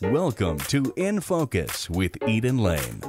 Welcome to In Focus with Eden Lane.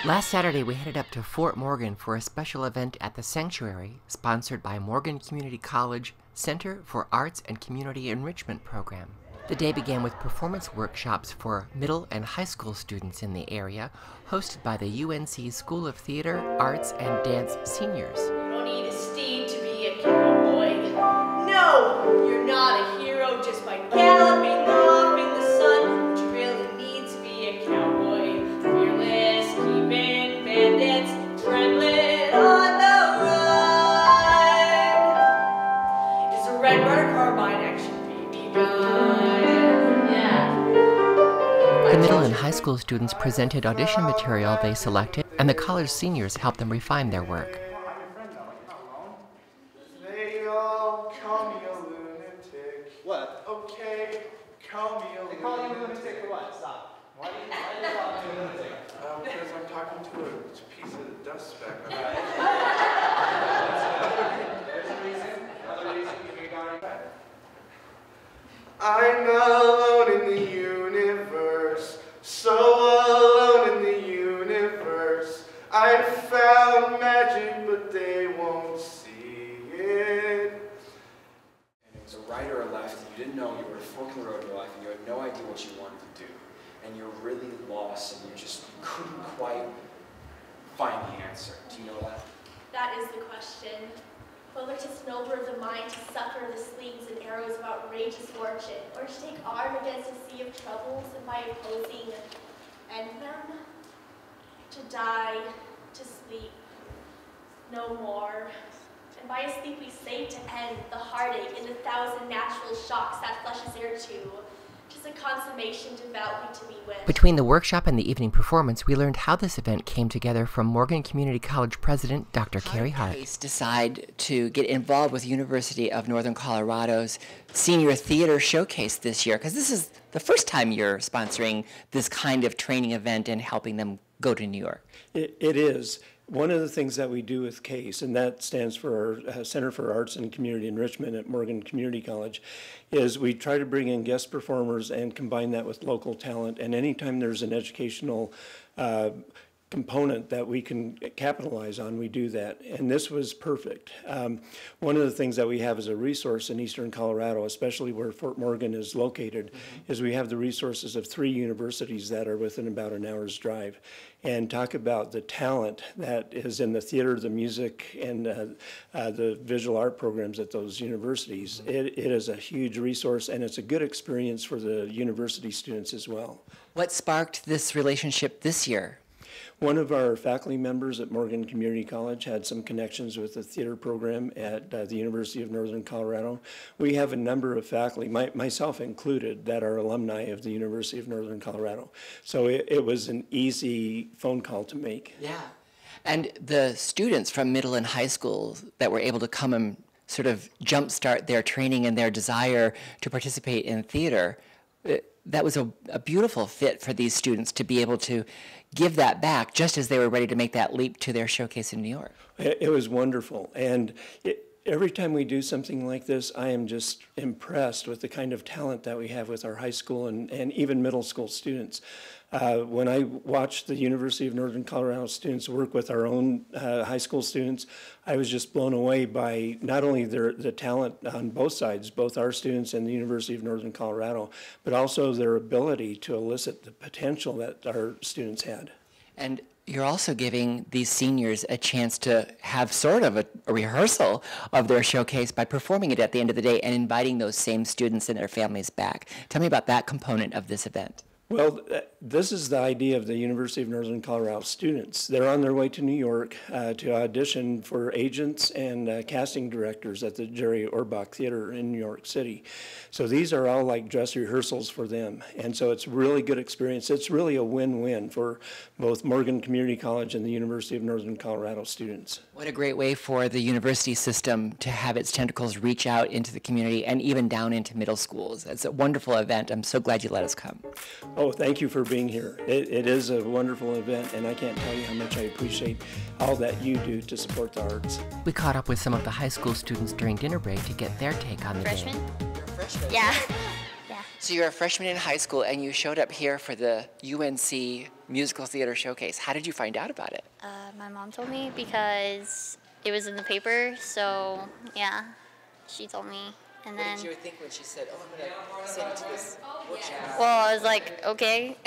Last Saturday, we headed up to Fort Morgan for a special event at the Sanctuary, sponsored by Morgan Community College Center for Arts and Community Enrichment Program. The day began with performance workshops for middle and high school students in the area, hosted by the UNC School of Theater, Arts, and Dance seniors. You don't need a steed to be a cowboy. No, you're not a hero just by galloping off in the sun. But you really need to be a cowboy. Fearless, keeping bandits trembling on the run. It's a red runner carbine action BB gun. The middle and high school students presented audition material they selected, and the college seniors helped them refine their work. They all call me a lunatic. What? Okay, call me a lunatic. They call you a lunatic for what? Stop. Why do you call me a lunatic? Because I'm talking to a piece of dust speck. There's a reason. Another reason. Give me a darn. I'm alone in the universe, so alone in the universe. I found magic, but they won't see it. And it was a right or a left, and you didn't know, you were at a fork in the road in your life, and you had no idea what you wanted to do. And you're really lost, and you couldn't quite find the answer. Do you know that? That is the question. Whether 'tis nobler of the mind to suffer the slings and arrows of outrageous fortune, or to take arm against a sea of troubles and by opposing end them, to die, to sleep, no more. And by a sleep we say to end the heartache and the thousand natural shocks that flesh is heir to. 'Tis a consummation devoutly to be wished. Between the workshop and the evening performance, we learned how this event came together from Morgan Community College President Dr. Carrie Hart. Decide to get involved with University of Northern Colorado's Senior Theater Showcase this year? Because this is the first time you're sponsoring this kind of training event and helping them go to New York. It is. One of the things that we do with CASE, and that stands for our Center for Arts and Community Enrichment at Morgan Community College, is we try to bring in guest performers and combine that with local talent. And anytime there's an educational component that we can capitalize on, we do that. And this was perfect. One of the things that we have as a resource in eastern Colorado, especially where Fort Morgan is located, is we have the resources of 3 universities that are within about an hour's drive. And talk about the talent that is in the theater, the music, and the visual art programs at those universities. It is a huge resource, and it's a good experience for the university students as well. What sparked this relationship this year? One of our faculty members at Morgan Community College had some connections with the theater program at the University of Northern Colorado. We have a number of faculty, myself included, that are alumni of the University of Northern Colorado. So it was an easy phone call to make. Yeah. And the students from middle and high school that were able to come and sort of jumpstart their training and their desire to participate in theater, that was a beautiful fit for these students to be able to give that back just as they were ready to make that leap to their showcase in New York. It was wonderful. And every time we do something like this, I am just impressed with the kind of talent that we have with our high school and even middle school students. When I watched the University of Northern Colorado students work with our own high school students, I was just blown away by not only the talent on both sides, both our students and the University of Northern Colorado, but also their ability to elicit the potential that our students had. And you're also giving these seniors a chance to have sort of a rehearsal of their showcase by performing it at the end of the day and inviting those same students and their families back. Tell me about that component of this event. Well, this is the idea of the University of Northern Colorado students. They're on their way to New York to audition for agents and casting directors at the Jerry Orbach Theater in New York City. So these are all like dress rehearsals for them. And so it's really good experience. It's really a win-win for both Morgan Community College and the University of Northern Colorado students. What a great way for the university system to have its tentacles reach out into the community and even down into middle schools. It's a wonderful event. I'm so glad you let us come. Oh, thank you for being here. It is a wonderful event, and I can't tell you how much I appreciate all that you do to support the arts. We caught up with some of the high school students during dinner break to get their take on the Freshman? day. You're a freshman? Yeah. Yeah. So you're a freshman in high school, and you showed up here for the UNC Musical Theater Showcase. How did you find out about it? My mom told me because it was in the paper, so yeah, she told me. And then, What did you think when she said, oh, I'm going to send you to this workshop? well, I was like, okay.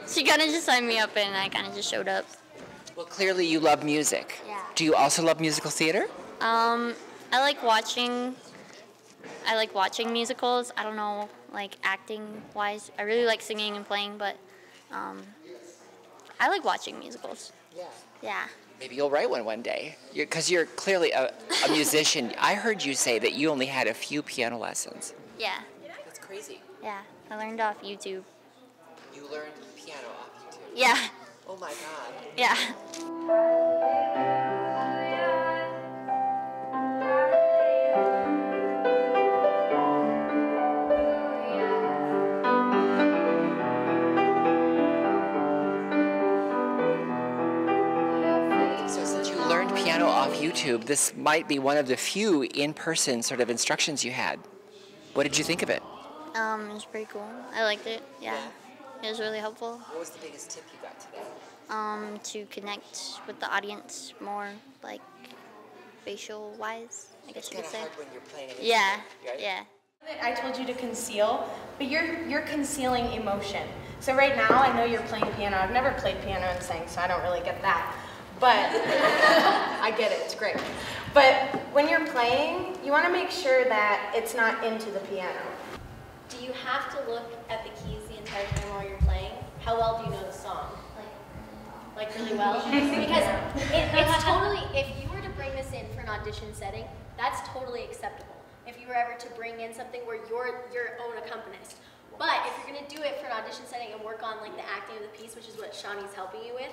She kind of just signed me up, and I kind of just showed up. Well, clearly you love music. Yeah. Do you also love musical theater? I like watching musicals. I don't know, like acting-wise. I really like singing and playing, but I like watching musicals. Yeah. Yeah. Maybe you'll write one day, because you're clearly a musician. I heard you say that you only had a few piano lessons. Yeah. That's crazy. Yeah. I learned off YouTube. You learned piano off YouTube. Yeah. Oh my God. Yeah. So since you learned piano off YouTube, this might be one of the few in-person sort of instructions you had. What did you think of it? It was pretty cool. I liked it. Yeah. It was really helpful. What was the biggest tip you got today? To connect with the audience more, like facial-wise, I guess you could It's say. kind of hard when you're playing an Yeah. instrument, right? Yeah. I told you to conceal, but you're concealing emotion. So right now, I know you're playing piano. I've never played piano and sang, so I don't really get that. But I get it, it's great. But when you're playing, you want to make sure that it's not into the piano. Do you have to look at the keys the entire time while you're playing? How well do you know the song? Like really well? Because it's totally, if you were to bring this in for an audition setting, that's totally acceptable. If you were ever to bring in something where you're your own accompanist. But if you're going to do it for an audition setting and work on like the acting of the piece, which is what Shawnee's helping you with,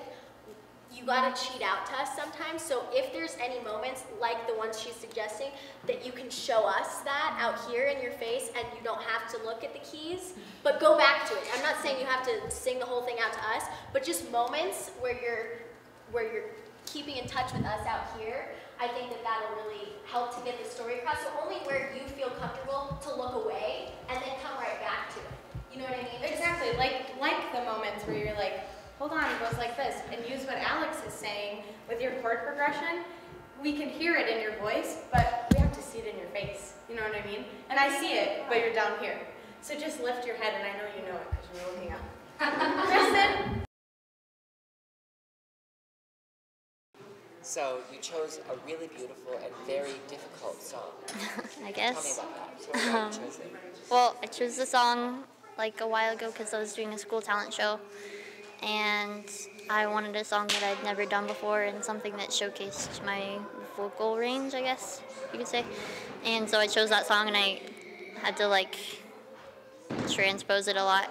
you gotta cheat out to us sometimes. So if there's any moments like the ones she's suggesting that you can show us that out here in your face and you don't have to look at the keys, but go back to it. I'm not saying you have to sing the whole thing out to us, but just moments where you're keeping in touch with us out here, I think that that'll really help to get the story across. So only where you feel comfortable to look away and then come right back to it. You know what I mean? Exactly, like the moments where you're like, hold on, it goes like this, and use what Alex is saying with your chord progression. We can hear it in your voice, but we have to see it in your face. You know what I mean? And I see it, but you're down here. So just lift your head, and I know you know it because you're looking up. Kristen? So you chose a really beautiful and very difficult song. I Tell me guess. about that. So why you chose it? Well, I chose the song like a while ago because I was doing a school talent show, and I wanted a song that I'd never done before and something that showcased my vocal range, I guess you could say. And so I chose that song, and I had to like transpose it a lot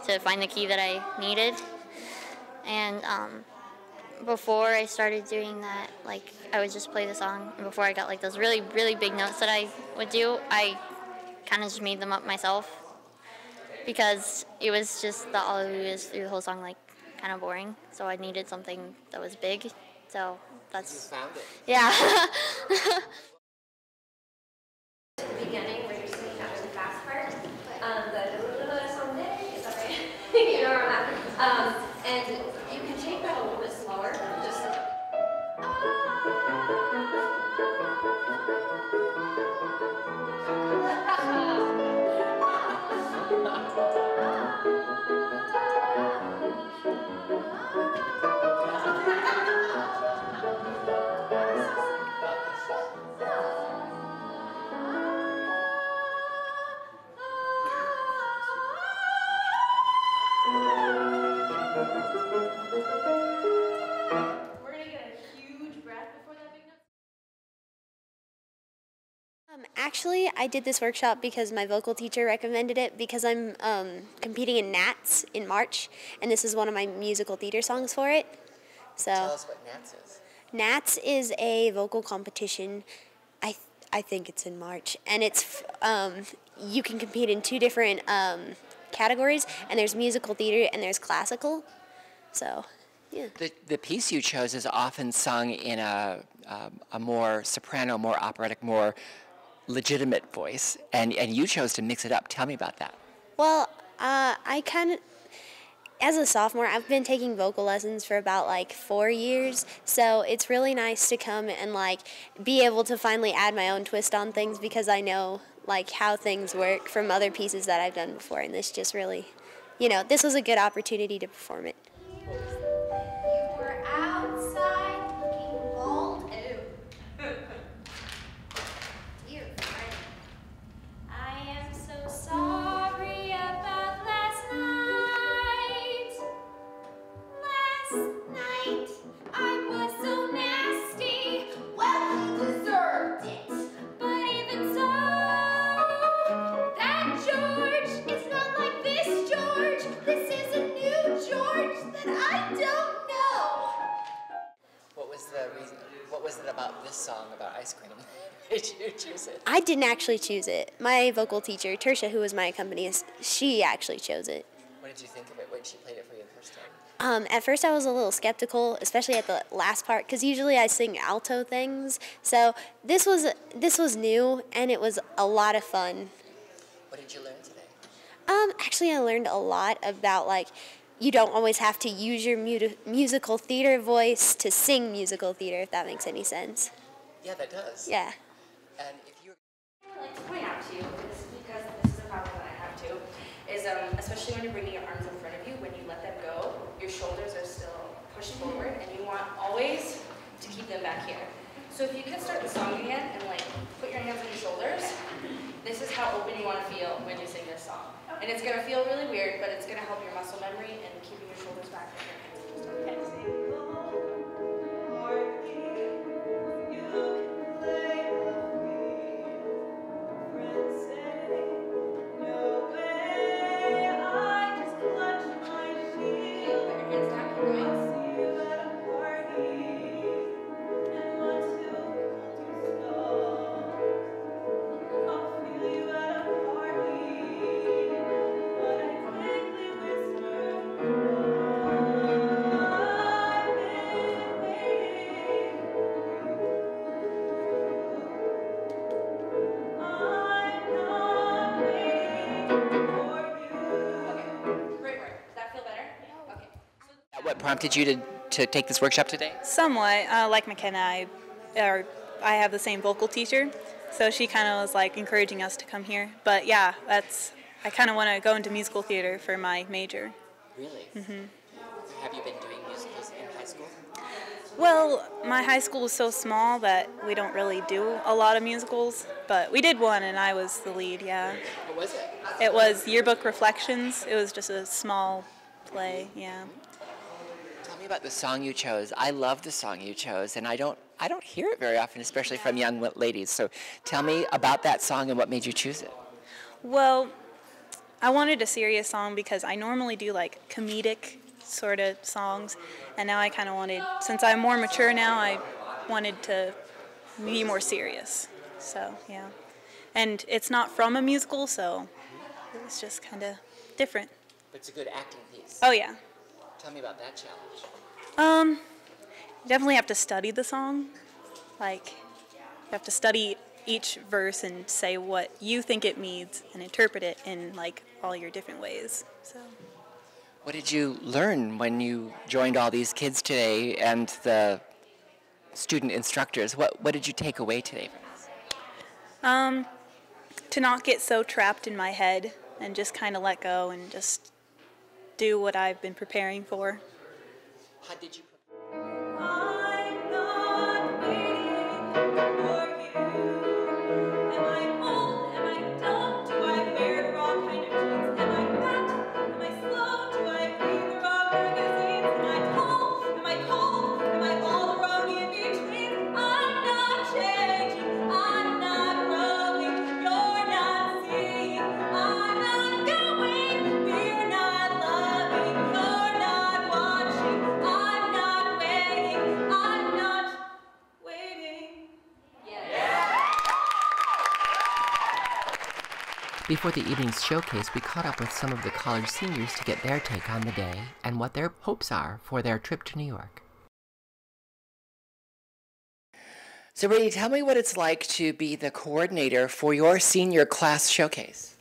to find the key that I needed. And before I started doing that, like I would just play the song, and before I got like those really, really big notes that I would do, I kind of just made them up myself because it was just the alleluias through the whole song, like kind of boring. So I needed something that was big. So that's, You found it. yeah. Beginning where you're singing after the fast part, the someday, is that right? You know where I'm at. And you can take that a little bit slower, just like, Actually, I did this workshop because my vocal teacher recommended it because I'm competing in Nats in March, and this is one of my musical theater songs for it. So Tell us what Nats is. Nats is a vocal competition. I think it's in March, and it's you can compete in two different categories, and there's musical theater and there's classical. So, yeah. The piece you chose is often sung in a more soprano, more operatic, more legitimate voice, and you chose to mix it up. Tell me about that. Well, I kind of, as a sophomore, I've been taking vocal lessons for about like 4 years, so it's really nice to come and like be able to finally add my own twist on things because I know like how things work from other pieces that I've done before, and this just really, this was a good opportunity to perform it. You were outside looking bald. Dear friend, I am so sorry about last night. Last night I was so nasty. Well, you deserved it. But even so, that George is not like this George. This is a new George that I don't know. What was the reason? What was it about this song about ice cream? Did you choose it? I didn't actually choose it. My vocal teacher, Tertia, who was my accompanist, she actually chose it. What did you think of it when she played it for you the first time? At first I was a little skeptical, especially at the last part, because usually I sing alto things. So this was new, and it was a lot of fun. What did you learn today? Actually, I learned a lot about like you don't always have to use your musical theater voice to sing musical theater, if that makes any sense. Yeah, that does. Yeah. And if you I'd like to point out to you, is because this is a problem that I have too, is especially when you're bringing your arms in front of you, when you let them go, your shoulders are still pushed forward, and you want always to keep them back here. So if you can start the song again and like put your hands on your shoulders, this is how open you want to feel when you sing this song. And it's going to feel really weird, but it's going to help your muscle memory and keeping your shoulders back and your hands just okay. What prompted you to take this workshop today? Somewhat. Like McKenna, I have the same vocal teacher, so she kind of was like encouraging us to come here. But yeah, I kind of want to go into musical theater for my major. Really? Mm-hmm. Have you been doing musicals in high school? Well, my high school was so small that we don't really do a lot of musicals, but we did one and I was the lead, yeah. What was it? It was Yearbook Reflections. It was just a small play, yeah. Tell me about the song you chose. I love the song you chose, and I don't hear it very often, especially from young ladies. So tell me about that song and what made you choose it. Well, I wanted a serious song because I normally do like comedic sort of songs, and now I kind of wanted, since I'm more mature now, I wanted to be more serious. So, yeah. And it's not from a musical, so it was just kind of different. But it's a good acting piece. Oh, yeah. Tell me about that challenge. You definitely have to study the song. Like, you have to study each verse and say what you think it means and interpret it in, like, all your different ways, so. What did you learn when you joined all these kids today and the student instructors? What did you take away today from this? To not get so trapped in my head and just kind of let go and just do what I've been preparing for. How did you I'm not waiting for you. Am I old? Am I dumb? Do I wear the wrong kind of jeans? Am I fat? Am I slow? Do I read the wrong magazines? Am I tall? Am I cold? Am I all the wrong in between? I'm not changing. I'm not growing. Before the evening's showcase, we caught up with some of the college seniors to get their take on the day and what their hopes are for their trip to New York. So Brady, tell me what it's like to be the coordinator for your senior class showcase.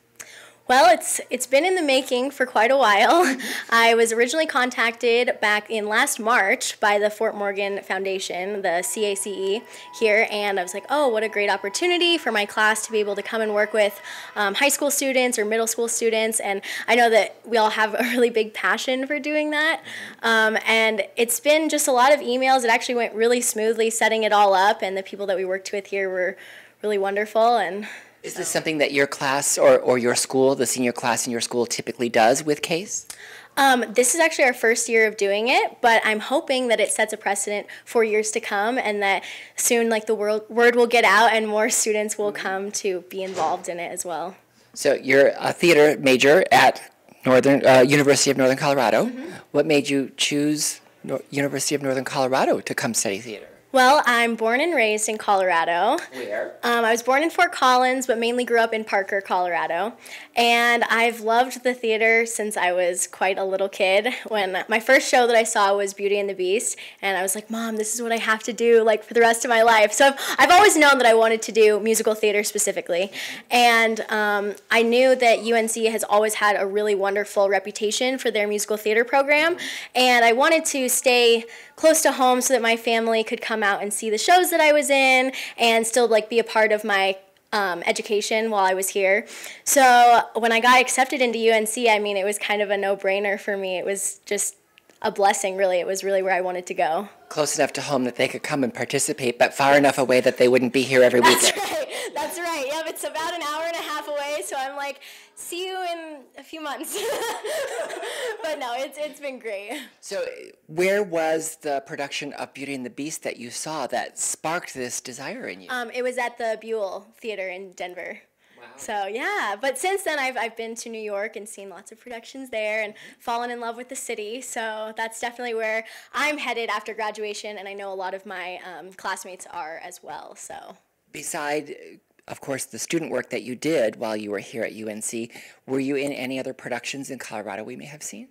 Well, it's been in the making for quite a while. I was originally contacted back in last March by the Fort Morgan Foundation, the CACE here, and I was like, oh, what a great opportunity for my class to be able to come and work with high school students or middle school students, and I know that we all have a really big passion for doing that, and it's been just a lot of emails. It actually went really smoothly setting it all up, and the people that we worked with here were really wonderful. And is this something that your class or your school, the senior class in your school, typically does with CASE? This is actually our first year of doing it, but I'm hoping that it sets a precedent for years to come, and that soon, like, the word will get out and more students will come to be involved in it as well. So you're a theater major at University of Northern Colorado. Mm-hmm. What made you choose University of Northern Colorado to come study theater? Well, I'm born and raised in Colorado. Where? I was born in Fort Collins, but mainly grew up in Parker, Colorado. And I've loved the theater since I was quite a little kid. When my first show that I saw was Beauty and the Beast, and I was like, Mom, this is what I have to do, like, for the rest of my life. So I've always known that I wanted to do musical theater specifically. And I knew that UNC has always had a really wonderful reputation for their musical theater program. And I wanted to stay close to home so that my family could come out and see the shows that I was in and still, like, be a part of my education while I was here. So when I got accepted into UNC, I mean, it was kind of a no-brainer for me. It was just a blessing, really. It was really where I wanted to go. Close enough to home that they could come and participate, but far enough away that they wouldn't be here every weekend. That's right. Yep, it's about an hour and a half away, so I'm like, see you in a few months. But no, it's been great. So where was the production of Beauty and the Beast that you saw that sparked this desire in you? It was at the Buell Theater in Denver. Wow. So yeah, but since then I've been to New York and seen lots of productions there and fallen in love with the city. So that's definitely where I'm headed after graduation, and I know a lot of my classmates are as well. So beside, of course, the student work that you did while you were here at UNC, were you in any other productions in Colorado we may have seen?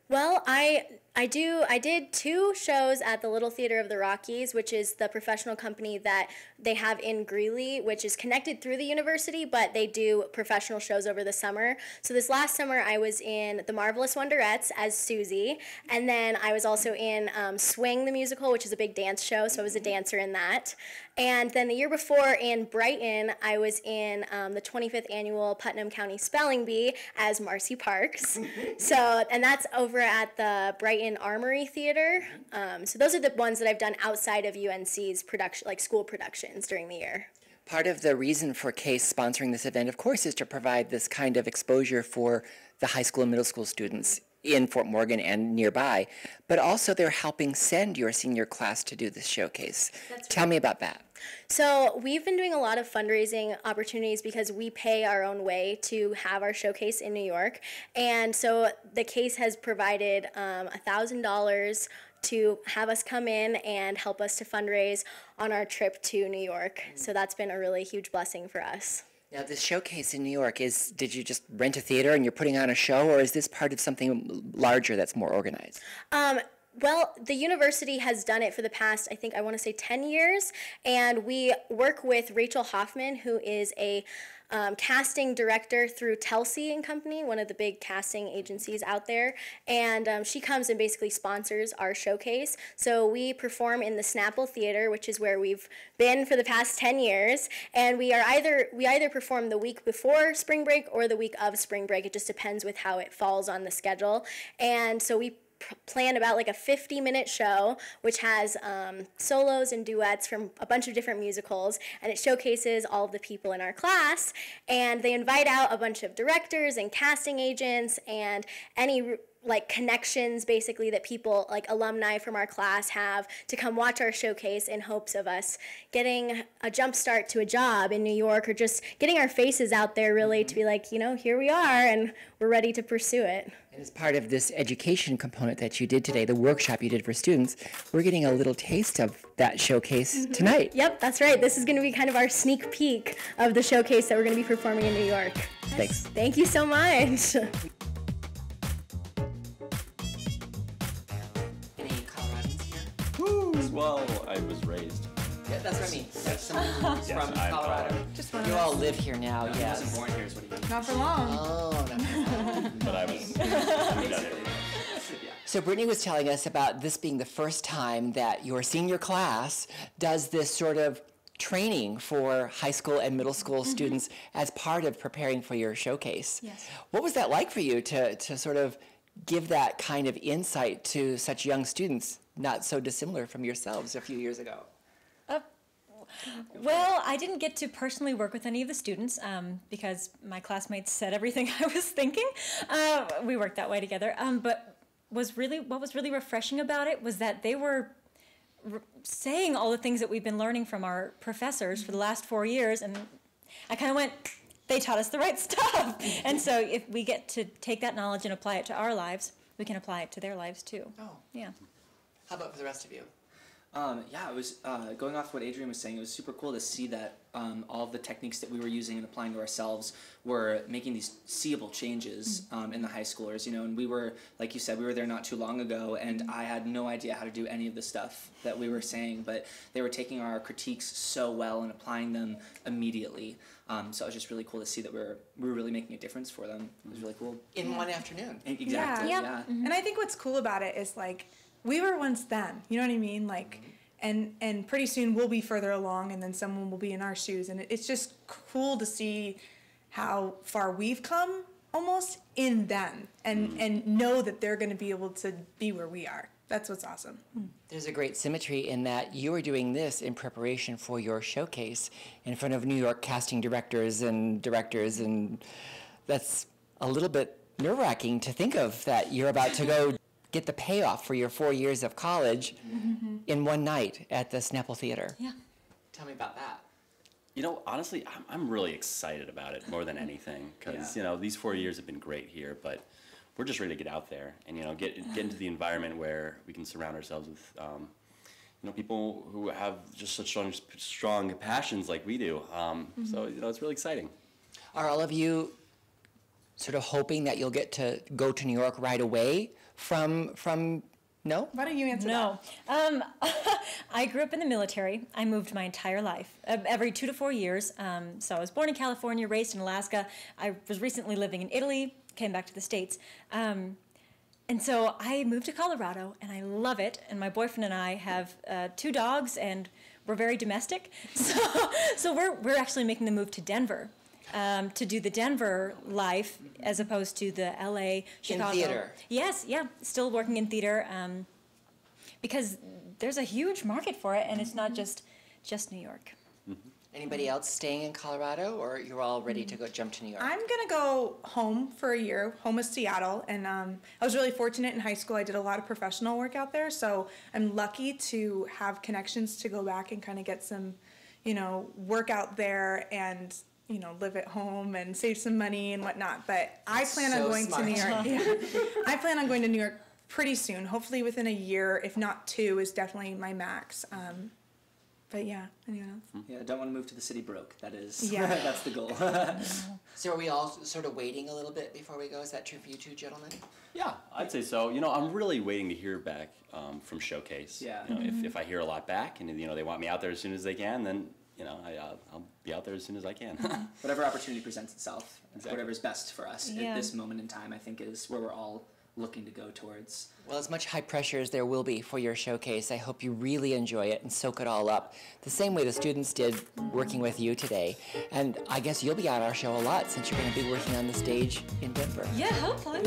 Well, I did 2 shows at the Little Theater of the Rockies, which is the professional company that they have in Greeley, which is connected through the university, but they do professional shows over the summer. So this last summer I was in The Marvelous Wonderettes as Susie, and then I was also in Swing the Musical, which is a big dance show, so I was a dancer in that. And then the year before in Brighton, I was in the 25th annual Putnam County Spelling Bee as Marcy Parks. And that's over at the Brighton Armory Theater. So those are the ones that I've done outside of UNC's production, like school productions during the year. Part of the reason for CASE sponsoring this event, of course, is to provide this kind of exposure for the high school and middle school students in Fort Morgan and nearby, but also they're helping send your senior class to do this showcase. Tell me about that. So we've been doing a lot of fundraising opportunities because we pay our own way to have our showcase in New York. And so the CASE has provided $1,000 to have us come in and help us to fundraise on our trip to New York. So that's been a really huge blessing for us. Now, this showcase in New York, did you just rent a theater and you're putting on a show, or is this part of something larger that's more organized? Well, the university has done it for the past, I want to say 10 years, and we work with Rachel Hoffman, who is a casting director through Telsey and Company, one of the big casting agencies out there, and she comes and basically sponsors our showcase. So we perform in the Snapple Theater, which is where we've been for the past 10 years, and we either perform the week before spring break or the week of spring break. It just depends with how it falls on the schedule, and so we plan about like a 50-minute show, which has solos and duets from a bunch of different musicals, and it showcases all of the people in our class, and they invite out a bunch of directors and casting agents and any like connections basically that people like alumni from our class have to come watch our showcase in hopes of us getting a jump start to a job in New York, or just getting our faces out there really to be like, you know, here we are and we're ready to pursue it. And as part of this education component that you did today, the workshop you did for students, we're getting a little taste of that showcase tonight. Yep, that's right. This is going to be kind of our sneak peek of the showcase that we're going to be performing in New York. Thanks. Thank you so much. Any Coloradans here? Well, I was raised. Yeah, that's what I mean. That's somebody who's Yes, from I'm Colorado. Just one You of all us. live here now, No, he yes. wasn't born here is what he means. Not for long. Oh, no. But I was. So Brittany was telling us about this being the first time that your senior class does this sort of training for high school and middle school students as part of preparing for your showcase. Yes. What was that like for you to sort of give that kind of insight to such young students, not so dissimilar from yourselves a few years ago? Well, I didn't get to personally work with any of the students because my classmates said everything I was thinking. We worked that way together. But what was really refreshing about it was that they were saying all the things that we've been learning from our professors for the last 4 years, and I kind of went, they taught us the right stuff. And so if we get to take that knowledge and apply it to our lives, we can apply it to their lives too. Oh. Yeah. How about for the rest of you? Yeah, it was going off what Adrian was saying. It was super cool to see that all of the techniques that we were using and applying to ourselves were making these seeable changes in the high schoolers. You know, and we were, like you said, we were there not too long ago, and I had no idea how to do any of the stuff that we were saying, but they were taking our critiques so well and applying them immediately. So it was just really cool to see that we were really making a difference for them. It was really cool. In one afternoon. Exactly. Yeah. And I think what's cool about it is like we were once them. You know what I mean? Like, and pretty soon we'll be further along, and then someone will be in our shoes, and it's just cool to see how far we've come almost in them, and know that they're going to be able to be where we are. That's what's awesome. There's a great symmetry in that you are doing this in preparation for your showcase in front of New York casting directors, and that's a little bit nerve-wracking to think of that you're about to go get the payoff for your 4 years of college in one night at the Snapple Theater. Yeah. Tell me about that. You know, honestly, I'm really excited about it more than anything because, you know, these 4 years have been great here, but we're just ready to get out there and, you know, get into the environment where we can surround ourselves with, you know, people who have just such strong passions like we do. So, you know, it's really exciting. Are all of you sort of hoping that you'll get to go to New York right away from no? Why don't you answer that? No. I grew up in the military. I moved my entire life, every 2 to 4 years. So I was born in California, raised in Alaska. I was recently living in Italy, came back to the States. And so I moved to Colorado, and I love it. And my boyfriend and I have 2 dogs, and we're very domestic. So we're actually making the move to Denver. To do the Denver life as opposed to the LA, Chicago. In theater. Yes, yeah, still working in theater because there's a huge market for it, and it's not just New York. Anybody else staying in Colorado, or you're all ready to go jump to New York? I'm gonna go home for a year. Home is Seattle, and I was really fortunate in high school. I did a lot of professional work out there, so I'm lucky to have connections to go back and kind of get some, you know, work out there and, you know, live at home and save some money and whatnot. But I plan on going to New York. Yeah. I plan on going to New York pretty soon. Hopefully within a year, if not 2, is definitely my max. But yeah, anyone else? Yeah, don't want to move to the city broke. That is, Yeah. that's the goal. So are we all sort of waiting a little bit before we go? Is that true for you two, gentlemen? Yeah, I'd say so. You know, I'm really waiting to hear back from Showcase. Yeah. You know, if I hear a lot back and, you know, they want me out there as soon as they can, then, you know, I'll be out there as soon as I can. Whatever opportunity presents itself, Exactly. whatever's best for us Yeah. at this moment in time, I think is where we're all looking to go towards. Well, as much high pressure as there will be for your showcase, I hope you really enjoy it and soak it all up, the same way the students did working with you today. And I guess you'll be on our show a lot since you're going to be working on the stage in Denver. Yeah, hopefully.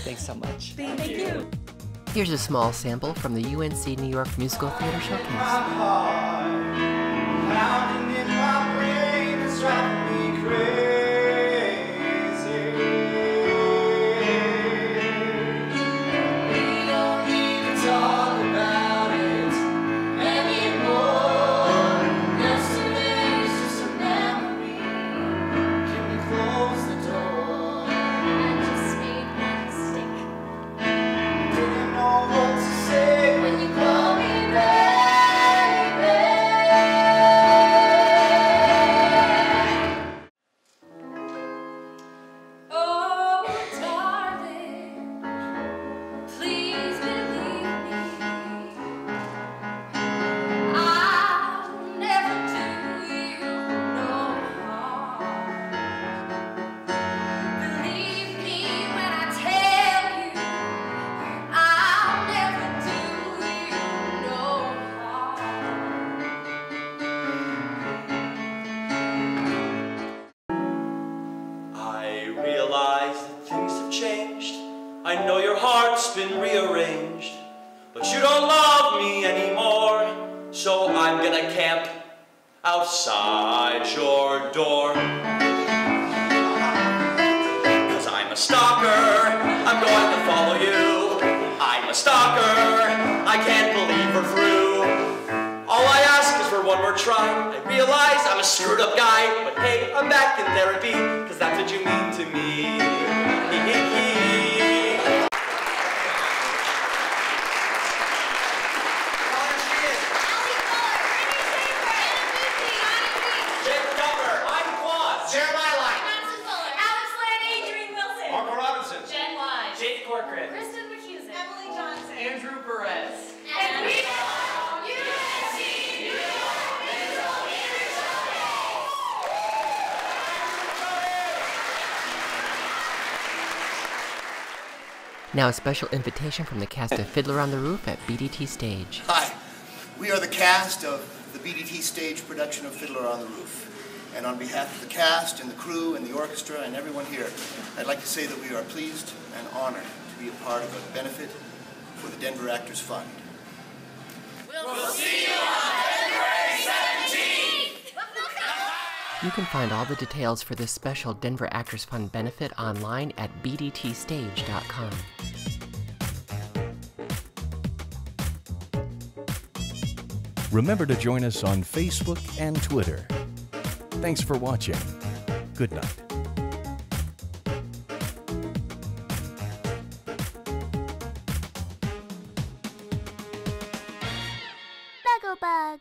Thanks so much. Thank you. Here's a small sample from the UNC New York Musical Theater Showcase. Pounding in my brain, it's driving me crazy. We don't need to talk about it anymore. Yesterday's just a memory. Can we close the door? I just made one mistake. Didn't know what to say when you call me baby. So I'm gonna camp outside your door. 'Cause I'm a stalker, I'm going to follow you. I'm a stalker, I can't believe we're through. All I ask is for one more try. I realize I'm a screwed up guy, but hey, I'm back in therapy, 'cause that's what you mean to me. Now a special invitation from the cast of Fiddler on the Roof at BDT Stage. Hi, we are the cast of the BDT Stage production of Fiddler on the Roof. And on behalf of the cast and the crew and the orchestra and everyone here, I'd like to say that we are pleased and honored to be a part of a benefit for the Denver Actors Fund. We'll see you on February 17th! You can find all the details for this special Denver Actors Fund benefit online at bdtstage.com. Remember to join us on Facebook and Twitter. Thanks for watching. Good night. Bug.